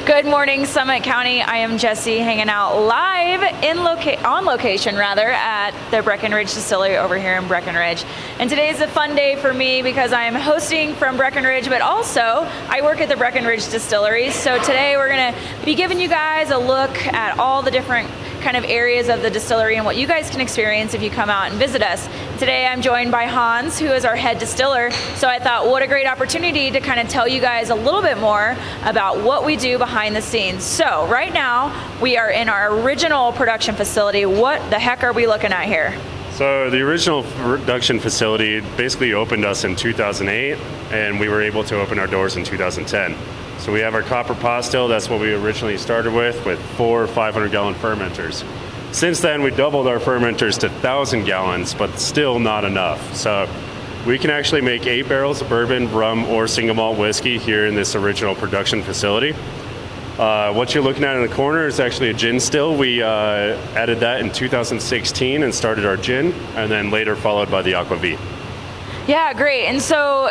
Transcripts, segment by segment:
Good morning, Summit County. I am Jesse, hanging out live on location at the Breckenridge Distillery over here in Breckenridge. And today is a fun day for me because I am hosting from Breckenridge, but also I work at the Breckenridge Distillery. So today we're going to be giving you guys a look at all the different kind of areas of the distillery and what you guys can experience if you come out and visit us. Today I'm joined by Hans, who is our head distiller. So I thought, what a great opportunity to kind of tell you guys a little bit more about what we do behind the scenes. So right now we are in our original production facility. What the heck are we looking at here? So the original production facility basically opened us in 2008, and we were able to open our doors in 2010. So we have our copper pot still. That's what we originally started with 4 500-gallon fermenters. Since then, we doubled our fermenters to 1,000 gallons, but still not enough. So we can actually make 8 barrels of bourbon, rum, or single malt whiskey here in this original production facility. What you're looking at in the corner is actually a gin still. We added that in 2016 and started our gin, and then later followed by the Aquavit. Yeah, great. And so,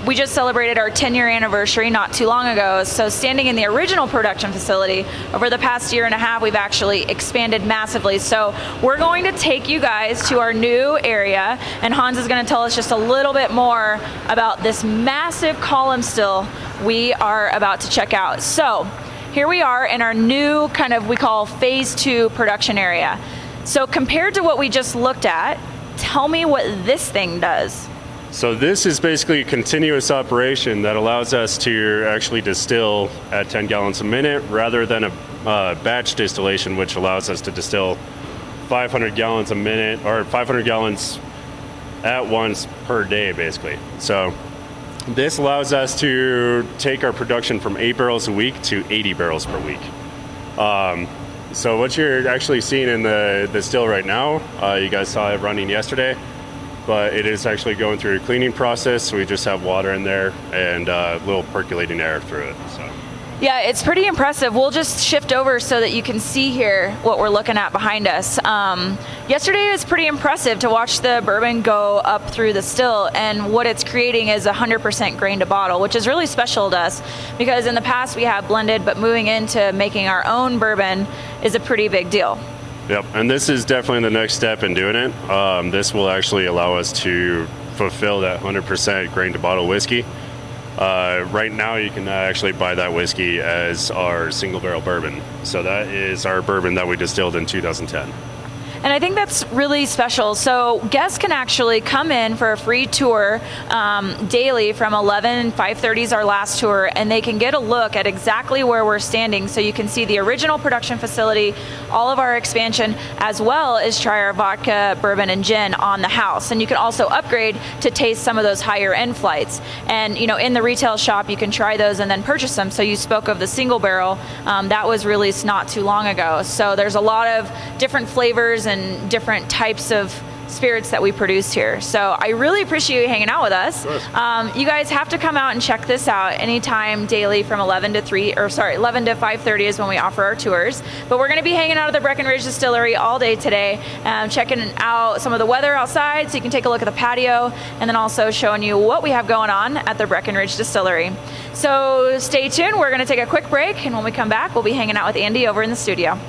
we just celebrated our 10-year anniversary not too long ago. So standing in the original production facility, over the past year and a half, we've actually expanded massively. So we're going to take you guys to our new area, and Hans is going to tell us just a little bit more about this massive column still we are about to check out. So here we are in our new we call phase 2 production area. So compared to what we just looked at, tell me what this thing does. So this is basically a continuous operation that allows us to actually distill at 10 gallons a minute rather than a batch distillation, which allows us to distill 500 gallons a minute or 500 gallons at once per day, basically. So this allows us to take our production from 8 barrels a week to 80 barrels per week. So what you're actually seeing in the still right now, you guys saw it running yesterday, but it is actually going through a cleaning process. So we just have water in there and a little percolating air through it. So. Yeah, it's pretty impressive. We'll just shift over so that you can see here what we're looking at behind us. Yesterday was pretty impressive to watch the bourbon go up through the still, and what it's creating is 100% grain to bottle, which is really special to us because in the past we have blended, but moving into making our own bourbon is a pretty big deal. Yep, and this is definitely the next step in doing it. This will actually allow us to fulfill that 100% grain to bottle whiskey. Right now you can actually buy that whiskey as our single barrel bourbon. So that is our bourbon that we distilled in 2010. And I think that's really special. So guests can actually come in for a free tour daily from 11, 5:30 is our last tour, and they can get a look at exactly where we're standing. So you can see the original production facility, all of our expansion, as well as try our vodka, bourbon, and gin on the house. And you can also upgrade to taste some of those higher end flights. And in the retail shop, you can try those and then purchase them. So you spoke of the single barrel, that was released not too long ago. So there's a lot of different flavors and different types of spirits that we produce here. So I really appreciate you hanging out with us. You guys have to come out and check this out anytime daily from 11 to 5:30 is when we offer our tours. But we're going to be hanging out at the Breckenridge Distillery all day today, checking out some of the weather outside so you can take a look at the patio, and then also showing you what we have going on at the Breckenridge Distillery. So stay tuned. We're going to take a quick break, and when we come back, we'll be hanging out with Andy over in the studio.